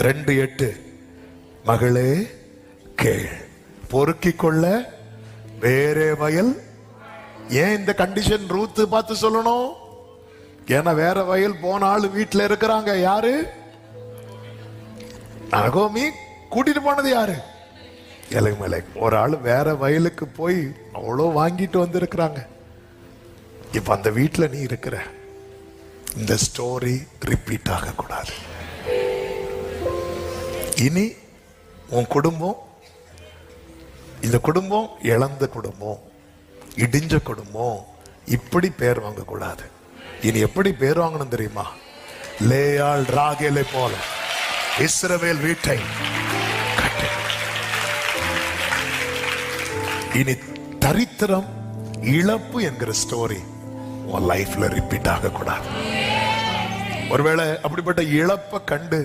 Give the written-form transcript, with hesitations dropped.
2:8 மகளே கேள், பொறுக்கிக் கொள்ள வேறே வயல். ஏன் இந்த கண்டிஷன் ரூத்து பார்த்து சொல்லணும்? ஏன்னா வேற வயல் போன ஆளு வீட்டுல இருக்கிறாங்க. யாரு? நகோமி கூட்டிட்டு போனது யாரு? எலிமெலேக். ஒரு ஆளு வேற வயலுக்கு போய் அவ்வளோ வாங்கிட்டு வந்திருக்கிறாங்க. இப்ப அந்த வீட்டுல நீ இருக்கிற. இந்த ஸ்டோரி ரிப்பீட் ஆக கூடாது. இனி உன் குடும்பம், இந்த குடும்பம் இழந்த குடும்பம், இடிஞ்ச குடும்பம், இப்படி பேர் வாங்க கூடாது. இனி எப்படி பேர் வாங்கணும் தெரியுமா? லேயாள் ராகேலை போல இஸ்ரவேல் வீட்டை கட்டு. இனி தரித்திரம், இழப்பு என்கிற ஸ்டோரி உன் லைஃப்ல ரிப்பீட் ஆக கூடாது. ஒருவேளை அப்படிப்பட்ட இழப்பை கண்டு